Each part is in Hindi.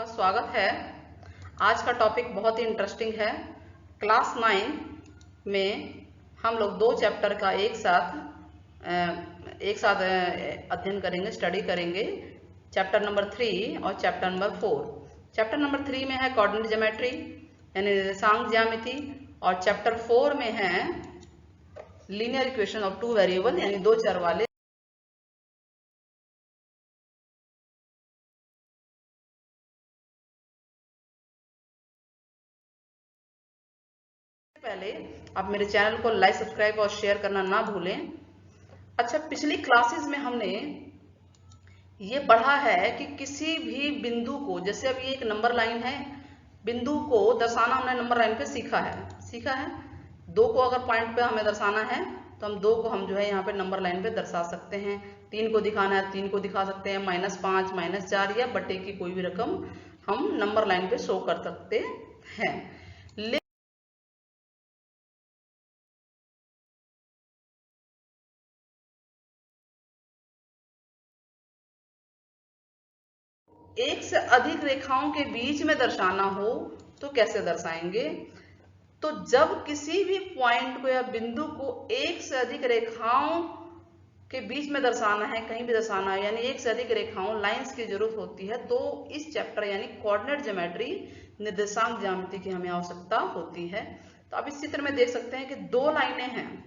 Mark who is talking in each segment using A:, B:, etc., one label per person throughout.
A: आपका स्वागत है। आज का टॉपिक बहुत ही इंटरेस्टिंग है। क्लास 9 में हम लोग दो चैप्टर का एक साथ अध्ययन करेंगे, स्टडी करेंगे। चैप्टर नंबर 3 और चैप्टर नंबर 4। चैप्टर नंबर 3 में है कोऑर्डिनेट ज्योमेट्री यानी निर्देशांक ज्यामिति, और चैप्टर 4 में है linear equation of two variable यानी दो चर वाले। पहले आप मेरे चैनल को लाइक, सब्सक्राइब और शेयर करना ना भूलें। अच्छा, पिछली क्लासेस में हमने ये पढ़ा है कि किसी भी बिंदु को, जैसे अब ये एक नंबर लाइन है, बिंदु को दर्शाना हमने नंबर लाइन पे सीखा है। दो को अगर पॉइंट पे हमें दर्शाना है तो हम दो को हम जो है यहाँ पे नंबर लाइन पे दर्शा सकते हैं। 3 को दिखाना है 3 को दिखा सकते हैं, -5, -4 या बटे की कोई भी रकम हम नंबर लाइन पे शो कर सकते हैं। एक से अधिक रेखाओं के बीच में दर्शाना हो तो कैसे दर्शाएंगे? तो जब किसी भी पॉइंट को या बिंदु को एक से अधिक रेखाओं के बीच में दर्शाना है, कहीं भी दर्शाना है, यानी एक से अधिक रेखाओं लाइंस की जरूरत होती है, तो इस चैप्टर यानी कोऑर्डिनेट ज्योमेट्री निर्देशांक ज्यामिति की हमें आवश्यकता होती है। तो आप इस चित्र में देख सकते हैं कि दो लाइनें हैं।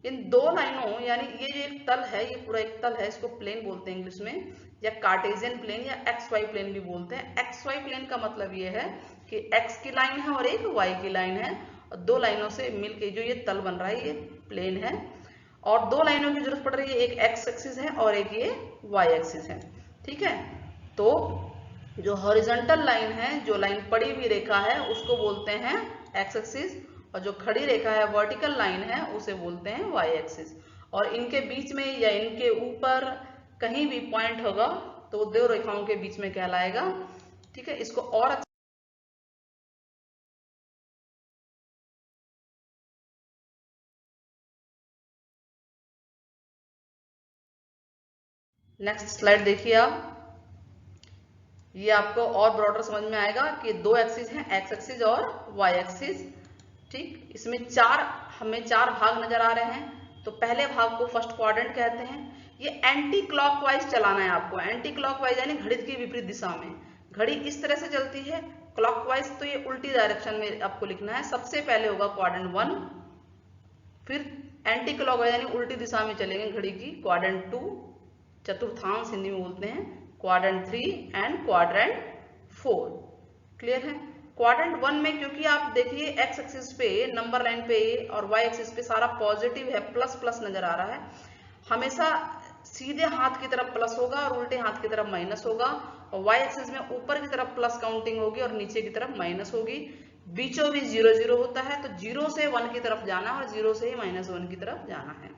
A: इन दो लाइनों यानी ये जो एक तल है, ये पूरा एक तल है, इसको प्लेन बोलते हैं इंग्लिश में, या कार्टेशियन प्लेन या एक्स वाई प्लेन भी बोलते हैं। एक्स वाई प्लेन का मतलब ये है कि एक्स की लाइन है और एक वाई की लाइन है, और दो लाइनों से मिलके जो ये तल बन रहा है ये प्लेन है। और दो लाइनों की जरूरत पड़ रही है, एक एक्स एक्सिस है और एक ये वाई एक्सिस है। ठीक है, तो जो हॉरिजॉन्टल लाइन है, जो लाइन पड़ी हुई रेखा है, उसको बोलते हैं एक्स एक्सिस, और जो खड़ी रेखा है, वर्टिकल लाइन है, उसे बोलते हैं वाई एक्सिस। और इनके बीच में या इनके ऊपर कहीं भी पॉइंट होगा तो दो रेखाओं के बीच में कहलाएगा। ठीक है, इसको और नेक्स्ट स्लाइड देखिए आप। ये आपको और ब्रॉडर समझ में आएगा कि दो एक्सिस हैं, एक्स एक्सिस और वाई एक्सिस। ठीक, इसमें हमें चार भाग नजर आ रहे हैं। तो पहले भाग को फर्स्ट क्वाड्रेंट कहते हैं। ये एंटी क्लॉकवाइज चलाना है आपको। एंटी क्लॉकवाइज यानी घड़ी की विपरीत दिशा में। घड़ी इस तरह से चलती है, क्लॉकवाइज तो ये उल्टी डायरेक्शन में आपको लिखना है। सबसे पहले होगा क्वाड्रेंट 1, फिर एंटी क्लॉकवाइज यानी उल्टी दिशा में चलेंगे घड़ी की, क्वाड्रेंट 2, चतुर्थांश हिंदी में बोलते हैं, क्वाड्रेंट 3 एंड क्वाड्रेंट 4। क्लियर है? क्वाड्रेंट 1 में क्योंकि आप देखिए एक्स एक्सिस पे नंबर लाइन पे और वाई एक्सिस पे सारा पॉजिटिव है, प्लस प्लस नजर आ रहा है। हमेशा सीधे हाथ की तरफ प्लस होगा और उल्टे हाथ की तरफ माइनस होगा, और वाई एक्सिस में ऊपर की तरफ प्लस काउंटिंग होगी और नीचे की तरफ माइनस होगी। बीचों बीच 0 0 होता है, तो 0 से 1 की तरफ जाना और 0 से ही -1 की तरफ जाना है।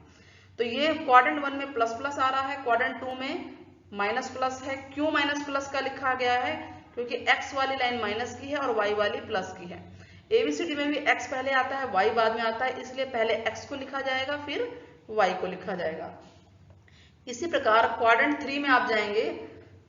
A: तो ये क्वाड्रेंट 1 में प्लस प्लस आ रहा है, क्वाड्रेंट 2 में माइनस प्लस है। क्यों माइनस प्लस का लिखा गया है? क्योंकि एक्स वाली लाइन माइनस की है और वाई वाली प्लस की है। एबीसीडी में भी एक्स पहले आता है, वाई बाद में आता है, इसलिए पहले एक्स को लिखा जाएगा फिर वाई को लिखा जाएगा। इसी प्रकार क्वाड्रेंट 3 में आप जाएंगे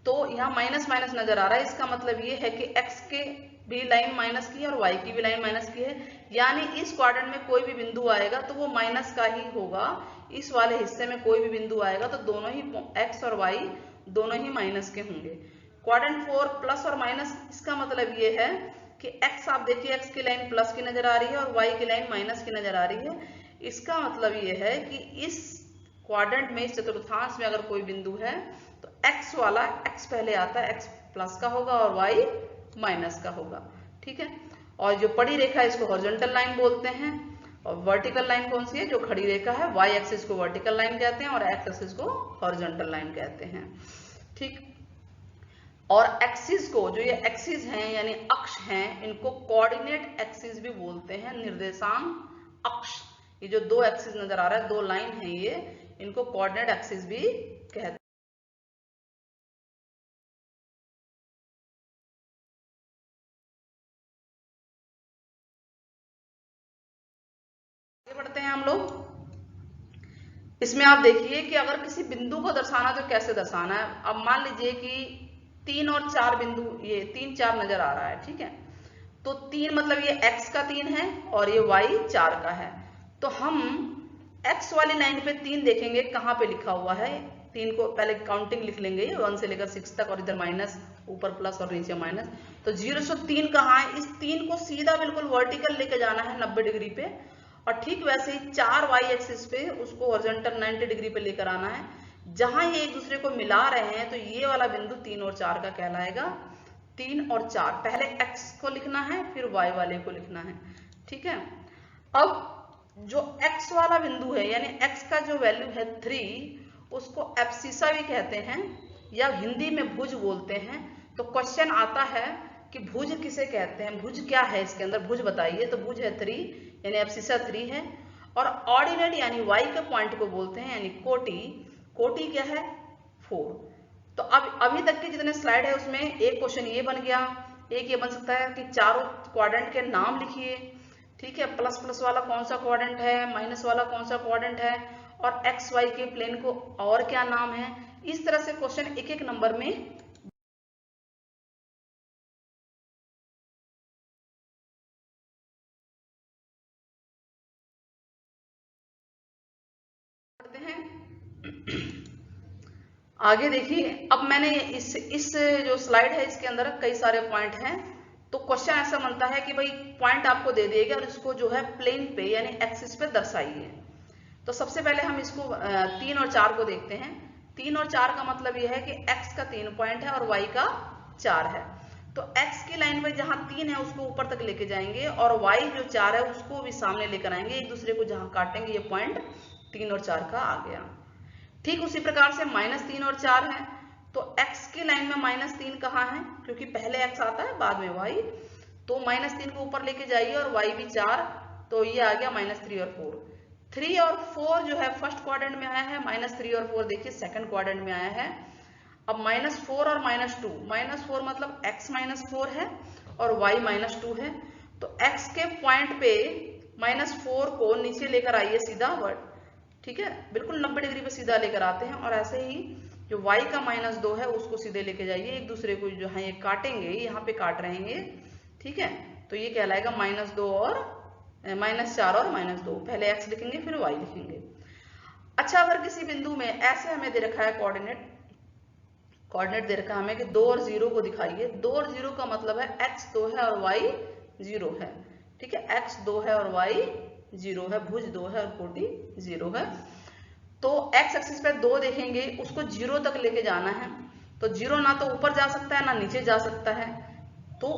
A: तो यहाँ माइनस माइनस नजर आ रहा है। इसका मतलब ये है कि एक्स के भी लाइन माइनस की है और वाई की भी लाइन माइनस की है, यानी इस क्वाड्रेंट में कोई भी बिंदु आएगा तो वो माइनस का ही होगा। इस वाले हिस्से में कोई भी बिंदु आएगा तो दोनों ही एक्स और वाई दोनों ही माइनस के होंगे। क्वाड्रेंट 4 प्लस और माइनस, इसका मतलब ये है कि एक्स, आप देखिए एक्स की लाइन प्लस की नजर आ रही है और वाई की लाइन माइनस की नजर आ रही है। इसका मतलब ये है कि इस क्वाड्रेंट में, इस चतुर्थांश में अगर कोई बिंदु है तो एक्स वाला, एक्स पहले आता है, एक्स प्लस का होगा और वाई माइनस का होगा। ठीक है, और जो पड़ी रेखा है इसको हॉरिजॉन्टल लाइन बोलते हैं, और वर्टिकल लाइन कौन सी है? जो खड़ी रेखा है, वाई एक्सिस को वर्टिकल लाइन कहते हैं और एक्स एक्सिस को हॉरिजॉन्टल लाइन कहते हैं। ठीक, और एक्सिस को, जो ये एक्सिस हैं यानी अक्ष हैं, इनको कोऑर्डिनेट एक्सिस भी बोलते हैं, निर्देशांक अक्ष। ये जो दो एक्सिस नजर आ रहा है, दो लाइन है ये, इनको कोऑर्डिनेट एक्सिस भी कहते हैं। आगे बढ़ते हैं हम लोग। इसमें आप देखिए कि अगर किसी बिंदु को दर्शाना तो कैसे दर्शाना है। अब मान लीजिए कि 3 और 4 बिंदु, ये 3 4 नजर आ रहा है, ठीक है। तो 3 मतलब ये x का 3 है और ये y 4 का है। तो हम x वाली लाइन पे 3 देखेंगे कहाँ पे लिखा हुआ है। 3 को पहले काउंटिंग लिख लेंगे 1 से लेकर 6 तक, और इधर माइनस, ऊपर प्लस और नीचे माइनस। तो 0 से 3 कहाँ है, इस 3 को सीधा बिल्कुल वर्टिकल लेके जाना है 90 डिग्री पे, और ठीक वैसे ही 4 y एक्सिस पे उसको हॉरिजॉन्टल 90 डिग्री पे लेकर आना है। जहां ये एक दूसरे को मिला रहे हैं तो ये वाला बिंदु 3 और 4 का कहलाएगा। 3 और 4 पहले x को लिखना है फिर y वाले को लिखना है, ठीक है। अब जो x वाला बिंदु है यानी x का जो वैल्यू है 3, उसको एब्सिसा भी कहते हैं या हिंदी में भुज बोलते हैं। तो क्वेश्चन आता है कि भुज किसे कहते हैं, भुज क्या है, इसके अंदर भुज बताइए। तो भुज है 3 यानी एब्सिसा 3 है। और ऑर्डिनेट यानी y के पॉइंट को बोलते हैं यानी कोटि, कोटि क्या है 4। तो अब अभी तक के जितने स्लाइड है उसमें एक क्वेश्चन ये बन गया, एक ये बन सकता है कि चारों क्वाड्रेंट के नाम लिखिए, ठीक है। प्लस प्लस वाला कौन सा क्वाड्रेंट है, माइनस वाला कौन सा क्वाड्रेंट है, और एक्स वाई के प्लेन को और क्या नाम है। इस तरह से क्वेश्चन एक एक नंबर में करते हैं। आगे देखिए, अब मैंने इस जो स्लाइड है इसके अंदर कई सारे पॉइंट हैं। तो क्वेश्चन ऐसा बनता है कि भाई पॉइंट आपको दे दिए गए और इसको जो है प्लेन पे यानी एक्सिस पे दर्शाइए। तो सबसे पहले हम इसको 3 और 4 को देखते हैं। 3 और 4 का मतलब यह है कि x का 3 पॉइंट है और y का 4 है। तो x की लाइन में जहां 3 है उसको ऊपर तक लेके जाएंगे और y जो 4 है उसको भी सामने लेकर आएंगे, एक दूसरे को जहां काटेंगे ये पॉइंट 3 और 4 का आ गया। ठीक उसी प्रकार से -3 और 4 है। तो x की लाइन में -3 कहाँ है, क्योंकि पहले x आता है बाद में y। तो -3 को ऊपर लेके जाइए और y भी 4, तो ये आ गया -3 और 4। 3 और 4 जो है फर्स्ट क्वाड्रेंट में आया है, -3 और 4 देखिए सेकंड क्वाड्रेंट में आया है। अब -4 और -2, -4 मतलब x -4 है और y -2 है। तो x के पॉइंट पे -4 को नीचे लेकर आइए सीधा वर्ड, ठीक है, बिल्कुल 90 डिग्री पे सीधा लेकर आते हैं। और ऐसे ही जो y का -2 है उसको सीधे लेके जाइए, एक दूसरे को जो है ये काटेंगे, यहाँ पे काट रहे हैं, ठीक है। तो ये कहलाएगा -2 और -4 और -2, पहले x लिखेंगे फिर y लिखेंगे। अच्छा, अगर किसी बिंदु में ऐसे हमें दे रखा है कोऑर्डिनेट दे रखा है हमें कि 2 और 0 को दिखाइए। 2 और 0 का मतलब है x 2 है और y 0 है, ठीक है। x 2 है और y 0 है, भुज 2 है और कोटि 0 है। तो x एक्सिस पे 2 देखेंगे, उसको 0 तक लेके जाना है। तो 0 ना तो ऊपर जा सकता है ना नीचे जा सकता है। तो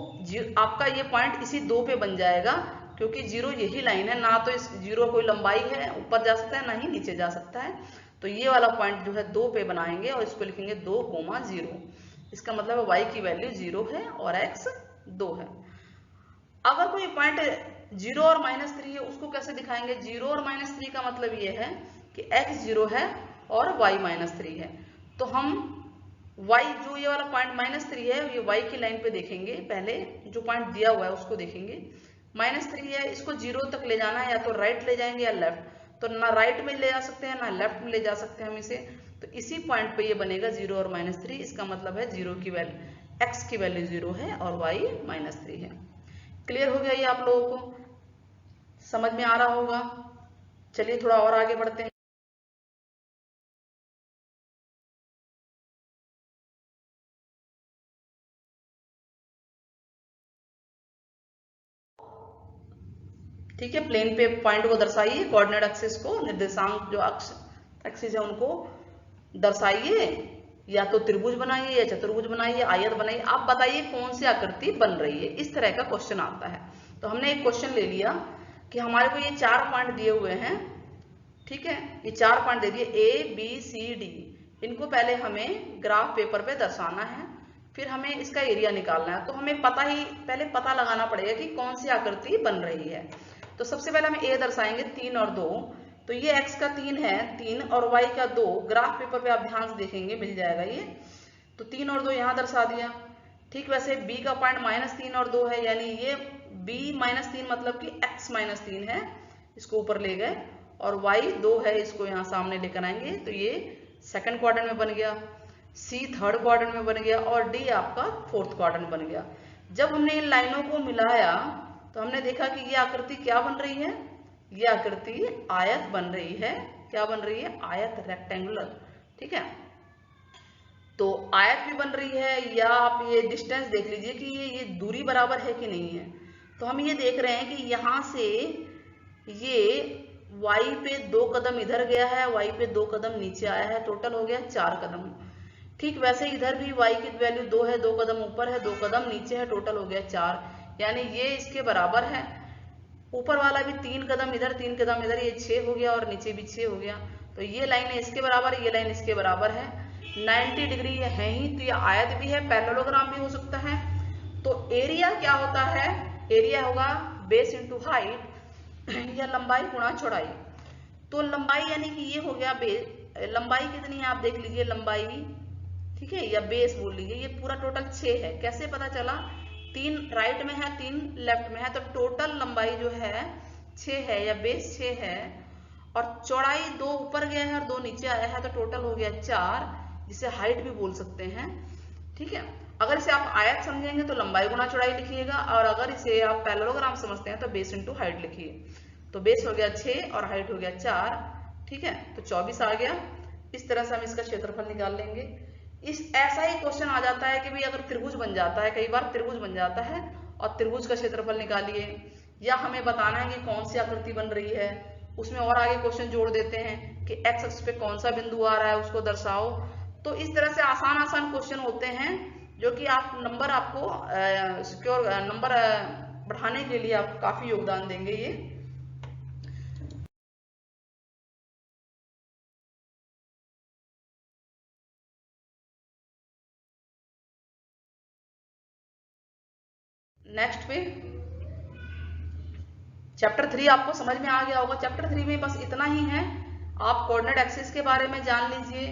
A: आपका ये पॉइंट इसी 2 पे बन जाएगा, क्योंकि 0 यही लाइन है, ना तो इस 0 कोई लंबाई है ऊपर जा सकता है ना ही नीचे जा सकता है। तो ये वाला पॉइंट जो है 2 पे बनाएंगे और इसको लिखेंगे 2,0। इसका मतलब है y की वैल्यू 0 है और x 2 है। अगर कोई पॉइंट 0 और -3 है उसको कैसे दिखाएंगे। 0 और -3 का मतलब ये है कि x 0 है और y -3 है। तो हम y जो ये वाला पॉइंट -3 है ये y की लाइन पे देखेंगे, पहले जो पॉइंट दिया हुआ है उसको देखेंगे। -3 है, इसको 0 तक ले जाना है, या तो राइट ले जाएंगे या लेफ्ट। तो ना राइट में ले जा सकते हैं ना लेफ्ट में ले जा सकते हैं हम इसे। तो इसी पॉइंट पे ये बनेगा 0 और -3। इसका मतलब है 0 की वैल्यू, x की वैल्यू 0 है और y -3 है। क्लियर हो गया ये आप लोगों को, समझ में आ रहा होगा। चलिए थोड़ा और आगे बढ़ते हैं। ठीक है, प्लेन पे पॉइंट को दर्शाइए, कोऑर्डिनेट एक्सिस को, निर्देशांक जो अक्ष एक्सिस है उनको दर्शाइए। या तो त्रिभुज बनाइए या चतुर्भुज बनाइए, आयत बनाइए, आप बताइए कौन सी आकृति बन रही है। इस तरह का क्वेश्चन आता है। तो हमने एक क्वेश्चन ले लिया कि हमारे को ये 4 पॉइंट दिए हुए हैं, ठीक है। ये 4 पॉइंट दे दिए A B C D। इनको पहले हमें ग्राफ पेपर पे दर्शाना है, फिर हमें इसका एरिया निकालना है। तो हमें पहले पता लगाना पड़ेगा कि कौन सी आकृति बन रही है। तो सबसे पहले हम A दर्शाएंगे 3 और 2। तो ये x का 3 है, 3 और y का 2। ग्राफ पेपर पे आप ध्यान से देखेंगे मिल जाएगा ये। तो 3 और 2 यहाँ दर्शा दिया। ठीक वैसे b का पॉइंट -3 और 2 है, यानी ये b -3 मतलब कि x -3 है, इसको ऊपर ले गए। और y 2 है, इसको यहाँ सामने लेकर आएंगे, तो ये सेकंड क्वाड्रेंट में बन गया। सी थर्ड क्वाड्रेंट में बन गया और डी आपका फोर्थ क्वाड्रेंट बन गया। जब हमने इन लाइनों को मिलाया तो हमने देखा कि ये आकृति क्या बन रही है, ये आकृति आयत बन रही है। क्या बन रही है? आयत, रेक्टेंगुलर। ठीक है, तो आयत भी बन रही है, या आप ये डिस्टेंस देख लीजिए कि ये दूरी बराबर है कि नहीं है। तो हम ये देख रहे हैं कि यहाँ से ये y पे 2 कदम इधर गया है, y पे 2 कदम नीचे आया है, टोटल हो गया 4 कदम। ठीक वैसे इधर भी y की वैल्यू 2 है, 2 कदम ऊपर है, 2 कदम नीचे है, टोटल हो गया 4, यानी ये इसके बराबर है। ऊपर वाला भी 3 कदम इधर, 3 कदम इधर, ये 6 हो गया और नीचे भी 6 हो गया। तो ये लाइन इसके बराबर है, ये लाइन इसके बराबर है, 90 डिग्री है ही, तो ये आयत भी है, पैरेललोग्राम भी हो सकता है। तो एरिया क्या होता है? एरिया होगा बेस इंटू हाइट या लंबाई गुणा चौड़ाई। तो लंबाई यानी कि ये हो गया बेस, लंबाई कितनी है आप देख लीजिए, लंबाई, ठीक है, या बेस बोल लीजिए, ये पूरा टोटल 6 है। कैसे पता चला? 3 राइट में है, 3 लेफ्ट में है, तो टोटल लंबाई जो है 6 है, या बेस 6 है, और चौड़ाई 2 ऊपर गया है और 2 नीचे आया है, तो टोटल हो गया 4, जिसे हाइट भी बोल सकते हैं। ठीक है, अगर इसे आप आयत समझेंगे तो लंबाई गुणा चौड़ाई लिखिएगा, और अगर इसे आप पैरेललोग्राम समझते हैं तो बेस इंटू हाइट लिखिए। तो बेस हो गया 6 और हाइट हो गया 4। ठीक है, तो 24 आ गया। इस तरह से हम इसका क्षेत्रफल निकाल लेंगे। इस ऐसा ही क्वेश्चन आ जाता है कि भाई अगर त्रिभुज बन जाता है, कई बार त्रिभुज बन जाता है और त्रिभुज का क्षेत्रफल निकालिए, या हमें बताना है कि कौन सी आकृति बन रही है, उसमें और आगे क्वेश्चन जोड़ देते हैं कि एक्स अक्ष पे कौन सा बिंदु आ रहा है उसको दर्शाओ। तो इस तरह से आसान आसान क्वेश्चन होते हैं जो कि आप नंबर आपको सिक्योर नंबर बढ़ाने के लिए आप काफी योगदान देंगे ये। नेक्स्ट पे चैप्टर 3 आपको समझ में आ गया होगा। चैप्टर 3 में बस इतना ही है, आप कोऑर्डिनेट एक्सिस के बारे में जान लीजिए,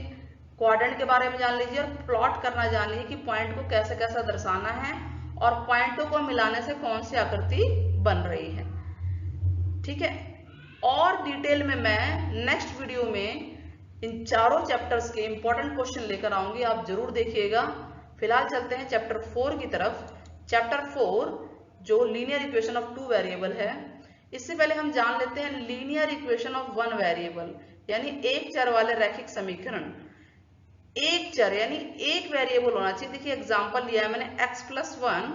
A: क्वाड्रेंट के बारे में जान लीजिए, और प्लॉट करना जान लीजिए कि पॉइंट को कैसे कैसे दर्शाना है और पॉइंटों को मिलाने से कौन सी आकृति बन रही है। ठीक है, और डिटेल में मैं नेक्स्ट वीडियो में इन चारों चैप्टर्स के इंपॉर्टेंट क्वेश्चन लेकर आऊंगी, आप जरूर देखिएगा। फिलहाल चलते हैं चैप्टर 4 की तरफ। चैप्टर 4 जो लीनियर इक्वेशन ऑफ 2 वेरिएबल है, इससे पहले हम जान लेते हैं लीनियर इक्वेशन ऑफ 1 वेरिएबल, यानी एक चर वाले रैखिक समीकरण। एक चर यानी एक वेरिएबल होना चाहिए। देखिए एग्जांपल लिया है मैंने, x + 1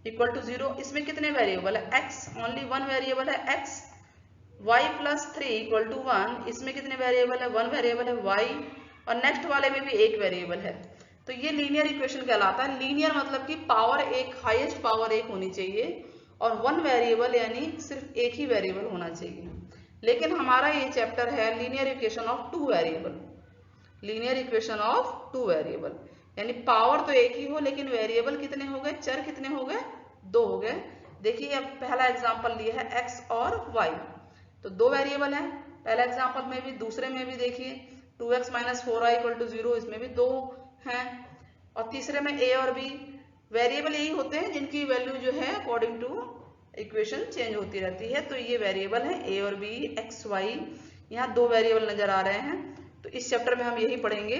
A: = 0, इसमें कितने वेरिएबल है? x, ओनली 1 वेरिएबल है x। y + 3 = 1, इसमें कितने वेरिएबल है? 1 वेरिएबल है y, और नेक्स्ट वाले में भी एक वेरिएबल है। तो ये लीनियर इक्वेशन कहलाता है। लीनियर मतलब कि पावर एक, हाईएस्ट पावर एक होनी चाहिए, और 1 वेरिएबल यानी सिर्फ एक ही वेरिएबल होना चाहिए। लेकिन हमारा ये चैप्टर है linear equation of 2 variable. Linear equation of 2 variable यानी पावर तो एक ही हो, लेकिन वेरिएबल कितने हो गए? चर कितने हो गए? 2 हो गए। देखिए अब पहला एग्जांपल लिया है x और y, तो 2 वेरिएबल है पहला एग्जांपल में भी, दूसरे में भी देखिए 2x - 4y = 0, इसमें भी 2 हैं, और तीसरे में a और b। वेरिएबल यही होते हैं जिनकी वैल्यू जो है अकॉर्डिंग टू इक्वेशन चेंज होती रहती है। तो ये वेरिएबल है a और b, x y, यहाँ 2 वेरिएबल नजर आ रहे हैं। तो इस चैप्टर में हम यही पढ़ेंगे।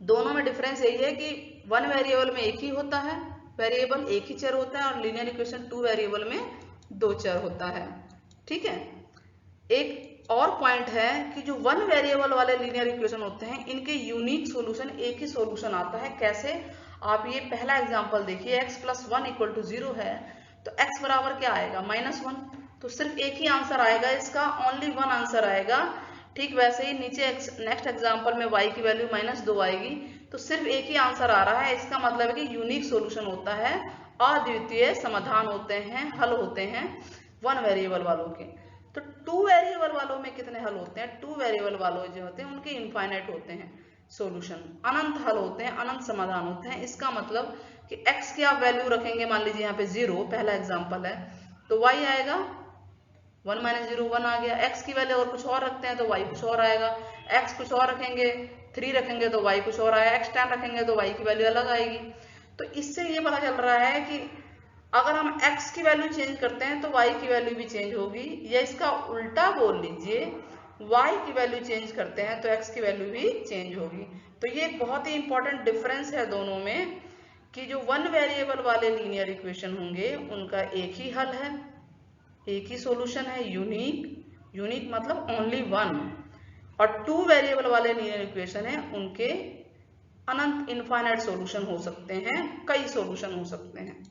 A: दोनों में डिफरेंस यही है कि 1 वेरिएबल में एक ही होता है, वेरिएबल एक ही चर होता है, और लीनियर इक्वेशन 2 वेरिएबल में 2 चर होता है। ठीक है, एक और पॉइंट है कि जो 1 वेरिएबल वाले लीनियर इक्वेशन होते हैं, इनके यूनिक सॉल्यूशन एक ही सॉल्यूशन आता है। कैसे? आप ये पहला एग्जांपल देखिए, x + 1 = 0 है, तो x बराबर क्या आएगा? -1, तो सिर्फ एक ही आंसर आएगा इसका, ओनली 1 आंसर आएगा। ठीक वैसे ही नीचे नेक्स्ट एग्जांपल में y की वैल्यू -2 आएगी, तो सिर्फ एक ही आंसर आ रहा है। इसका मतलब है कि यूनिक सॉल्यूशन होता है, अद्वितीय समाधान होते हैं, हल होते हैं 1 वेरिएबल वालों के। तो 2 वेरिएबल वालों में कितने हल होते हैं? 2 वेरिएबल वालों जो होते हैं उनके इनफाइनाइट होते हैं सॉल्यूशन, अनंत हल होते हैं, अनंत समाधान होते हैं। इसका मतलब कि x की आप वैल्यू रखेंगे, मान लीजिए यहाँ पे 0 पहला एग्जांपल है, तो y आएगा 1 - 0 1 आ गया। x की वैल्यू और कुछ और रखते हैं तो y कुछ और आएगा, x कुछ और रखेंगे, 3 रखेंगे तो y कुछ और आएगा, x 10 रखेंगे तो y की वैल्यू अलग आएगी। तो इससे ये पता चल रहा है कि अगर हम x की वैल्यू चेंज करते हैं तो y की वैल्यू भी चेंज होगी, या इसका उल्टा बोल लीजिए y की वैल्यू चेंज करते हैं तो x की वैल्यू भी चेंज होगी। तो ये एक बहुत ही इंपॉर्टेंट डिफरेंस है दोनों में कि जो वन वेरिएबल वाले लीनियर इक्वेशन होंगे उनका एक ही हल है, एक ही सॉल्यूशन है, यूनिक। यूनिक मतलब ओनली वन। और टू वेरिएबल वाले लीनियर इक्वेशन है उनके अनंत इनफाइनाइट सॉल्यूशन हो सकते हैं, कई सॉल्यूशन हो सकते हैं।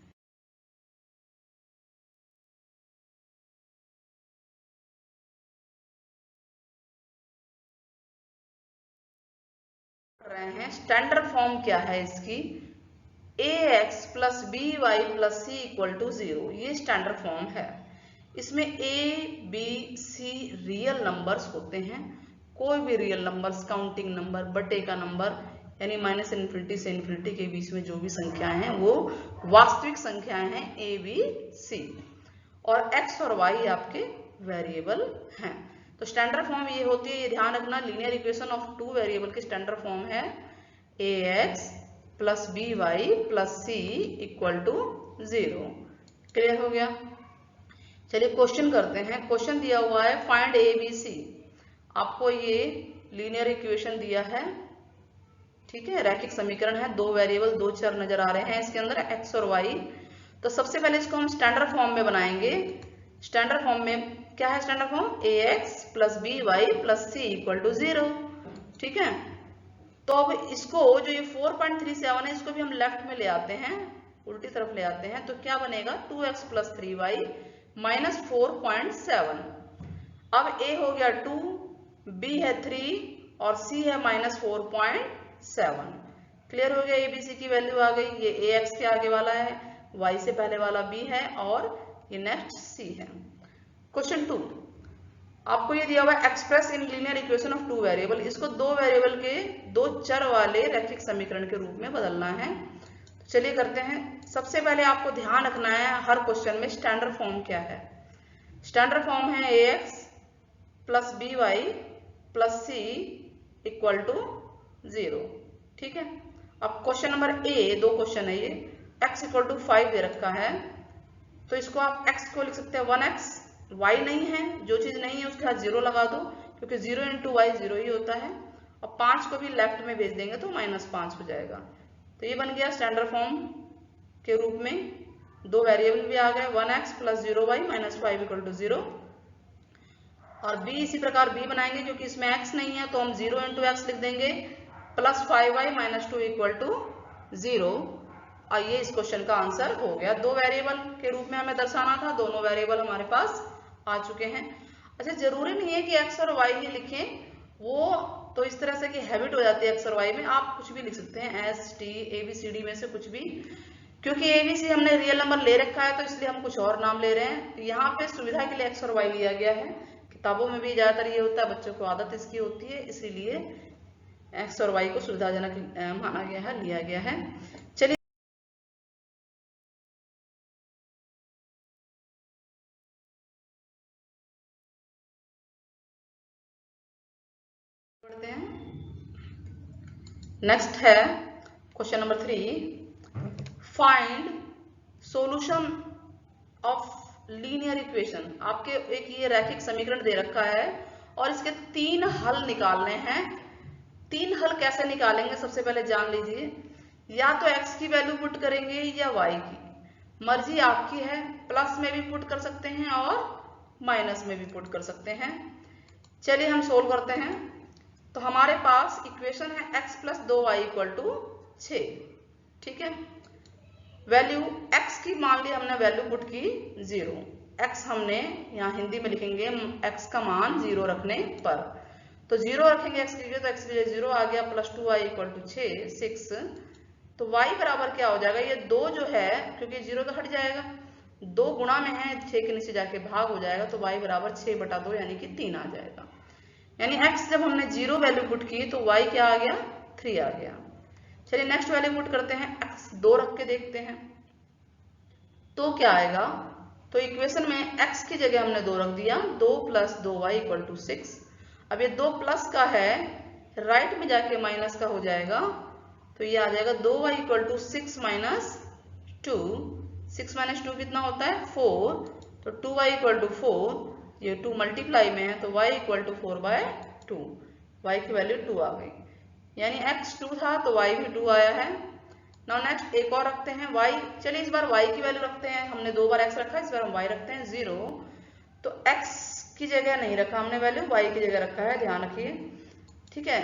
A: रहे हैं स्टैंडर्ड फॉर्म क्या है इसकी, ax plus b y plus c equal to 0, ये स्टैंडर्ड फॉर्म है। इसमें a b c real numbers होते हैं, कोई भी रियल नंबर्स, काउंटिंग नंबर, बटे का नंबर, यानी माइनस इन्फिनिटी से इन्फिनिटी के बीच में जो भी संख्याएं हैं वो वास्तविक संख्याएं हैं a b c, और x और y आपके वेरिएबल हैं। तो स्टैंडर्ड फॉर्म ये होती है, ये ध्यान रखना, linear equation of two variable की स्टैंडर्ड फॉर्म है ax plus b y plus c equal to 0। Clear हो गया। चलिए क्वेश्चन करते हैं। क्वेश्चन दिया हुआ है फाइंड ए बी सी। आपको ये लीनियर इक्वेशन दिया है, ठीक है, रैखिक समीकरण है, दो वेरिएबल, दो चर नजर आ रहे हैं इसके अंदर x और y। तो सबसे पहले इसको हम स्टैंडर्ड फॉर्म में बनाएंगे। स्टैंडर्ड फॉर्म में क्या है standard form, ax plus b y plus c equal to 0, ठीक है। तो अब इसको जो ये 4.37 है इसको भी हम लेफ्ट में ले आते हैं, उल्टी तरफ ले आते हैं, तो क्या बनेगा 2x प्लस 3y माइनस 4.7। अब a हो गया 2, b है 3 और c है माइनस 4.7। क्लियर हो गया, a b c की वैल्यू आ गई। ये ax के आगे वाला है, y से पहले वाला b है और ये नेक्स्ट c है। क्वेश्चन 2, आपको ये दिया हुआ है express in linear equation of two variable, इसको दो वेरिएबल के दो चर वाले रैखिक समीकरण के रूप में बदलना है। तो चलिए करते हैं। सबसे पहले आपको ध्यान रखना है हर क्वेश्चन में स्टैंडर्ड फॉर्म क्या है। स्टैंडर्ड फॉर्म है ax plus b y plus c equal to 0, ठीक है। अब क्वेश्चन नंबर ए, दो क्वेश्चन है ये, x इक्वल टू 5 दे रखा है, तो इसको आप x को लिख सकते हैं 1x, y नहीं है, जो चीज नहीं है उसके साथ 0 लगा दो, क्योंकि 0 इंटू वाई 0 ही होता है, और 5 को भी लेफ्ट में भेज देंगे तो -5 हो जाएगा। तो ये बन गया स्टैंडर्ड फॉर्म के रूप में, दो वेरिएबल भी आ गए, 1x plus 0y minus 5 equal to 0। और b इसी प्रकार b बनाएंगे, क्योंकि इसमें x नहीं है तो हम 0 इंटू एक्स लिख देंगे, plus 5y minus 2 equal to 0। और ये इस क्वेश्चन का आंसर हो गया। दो वेरिएबल के रूप में हमें दर्शाना था, दोनों वेरिएबल हमारे पास आ चुके हैं। अच्छा, जरूरी नहीं है कि x और y ही लिखें, वो तो इस तरह से कि हैबिट हो जाती है x और y में, आप कुछ भी लिख सकते हैं, s t a b c d में से कुछ भी, क्योंकि a b c हमने रियल नंबर ले रखा है तो इसलिए हम कुछ और नाम ले रहे हैं। यहाँ पे सुविधा के लिए x और y लिया गया है, किताबों में भी ज्यादातर ये होता है, बच्चों को आदत इसकी होती है, इसीलिए x और y को सुविधाजनक माना गया है, लिया गया है। चलिए पढ़ते हैं। नेक्स्ट है question number 3, find solution of linear equation. आपके एक ये रैखिक समीकरण दे रखा है और इसके 3 हल निकालने हैं। 3 हल कैसे निकालेंगे सबसे पहले जान लीजिए। या तो x की वैल्यू पुट करेंगे या y की, मर्जी आपकी है, प्लस में भी पुट कर सकते हैं और माइनस में भी पुट कर सकते हैं। चलिए हम सोल्व करते हैं। तो हमारे पास इक्वेशन है x plus 2y equal to 6, ठीक है। वैल्यू x की मान ली हमने वैल्यू पुट की 0, x हमने यहाँ हिंदी में लिखेंगे x का मान 0 रखने पर, तो 0 रखेंगे x के लिए, तो x के लिए 0 आ गया, प्लस 2y इक्वल टू 6। तो y बराबर क्या हो जाएगा, ये 2 जो है, क्योंकि 0 तो हट जाएगा, 2 गुणा में है, 6 के नीचे जाके भाग हो जाएगा, तो y बराबर 6/2 यानी कि 3 आ जाएगा। यानी x जब हमने 0 वैल्यू पुट की तो y क्या आ गया, 3 आ गया। चलिए नेक्स्ट वैल्यू पुट करते हैं, x 2 रख के देखते हैं तो क्या आएगा। तो इक्वेशन में x की जगह हमने 2 रख दिया, 2 प्लस 2y इक्वल टू 6। अब ये 2 प्लस का है, राइट में जाके माइनस का हो जाएगा, तो ये आ जाएगा 2y equal to 6 minus 2। 6 minus 2 कितना होता है, 4, तो 2y इक्वल टू 4। ये 2 मल्टीप्लाई में है तो y इक्वल टू 4/2, y की वैल्यू 2 आ गई, यानी x 2 था तो y भी 2 आया है। नाउ नेक्स्ट एक और रखते हैं y, चलिए इस बार y की वैल्यू रखते हैं, हमने 2 बार x रखा है, इस बार हम y रखते हैं 0, तो x की जगह नहीं रखा हमने वैल्यू, y की जगह रखा है, ध्यान रखिए, ठीक है।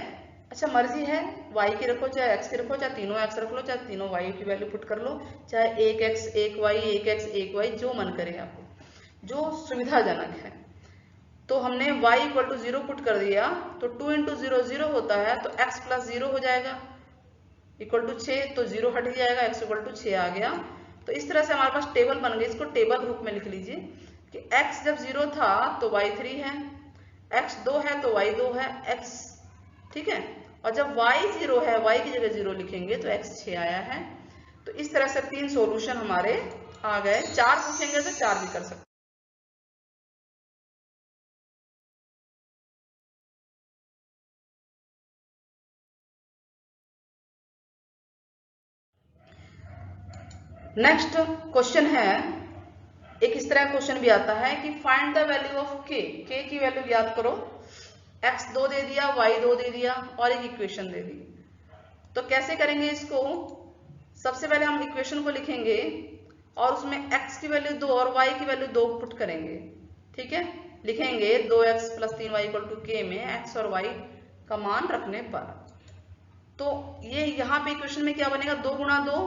A: अच्छा मर्जी है, y की रखो चाहे x की रखो, चाहे तीनों x रख लो, चाहे तीनों y की वैल्यू पुट कर लो, चाहे एक x एक y एक x एक y, जो मन करे आपको, जो सुविधाजनक है। तो हमने y इक्वल टू 0 पुट कर दिया तो 2 इंटू 0 0 होता है, तो x प्लस 0 हो जाएगा इक्वल टू 6, तो 0 हट जाएगा, x इक्वल टू 6 आ गया। तो इस तरह से हमारे पास टेबल बन गई, इसको टेबल रूप में लिख लीजिए कि x जब 0 था तो y 3 है, x 2 है तो y 2 है, x, ठीक है, और जब y 0 है, y की जगह 0 लिखेंगे तो x 6 आया है। तो इस तरह से 3 सॉल्यूशन हमारे आ गए, 4 पूछेंगे तो 4 भी कर सकते। नेक्स्ट क्वेश्चन है, एक इस तरह क्वेश्चन भी आता है कि find the value of k, k की वैल्यू याद करो, x 2 दे दिया, y 2 दे दिया और एक इक्वेशन दे दी। तो कैसे करेंगे इसको, सबसे पहले हम इक्वेशन को लिखेंगे और उसमें x की वैल्यू 2 और y की वैल्यू 2 पुट करेंगे, ठीक है, लिखेंगे 2x plus 3y equal to k में x और y का मान रखने पर। तो ये यहाँ पे इक्वेशन में क्या बनेगा, 2 गुणा 2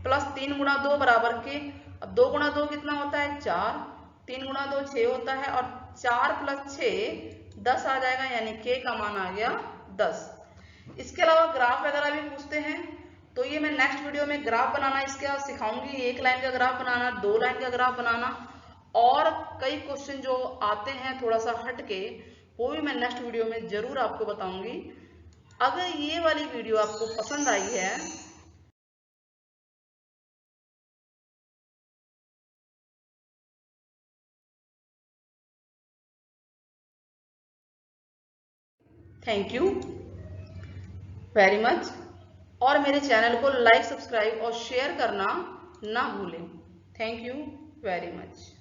A: प्लस 3 गुणा 2 बराबर के, अब 2 गुणा 2 कितना होता है 4, 3 गुणा 2 6 होता है और 4 प्लस 6 10 आ जाएगा, यानी k का मान आ गया 10। इसके अलावा ग्राफ वगैरह भी पूछते हैं, तो ये मैं नेक्स्ट वीडियो में ग्राफ बनाना इसके सिखाऊंगी, 1 लाइन का ग्राफ बनाना, 2 लाइन का ग्राफ बनाना, और कई क्वेश्चन जो आते हैं थोड़ा सा हट के, वो भी मैं नेक्स्ट वीडियो में जरूर आपको बताऊंगी। अगर ये वाली वीडियो आपको पसंद आई है थैंक यू वेरी मच, और मेरे चैनल को लाइक सब्सक्राइब और शेयर करना ना भूलें। Thank you very much.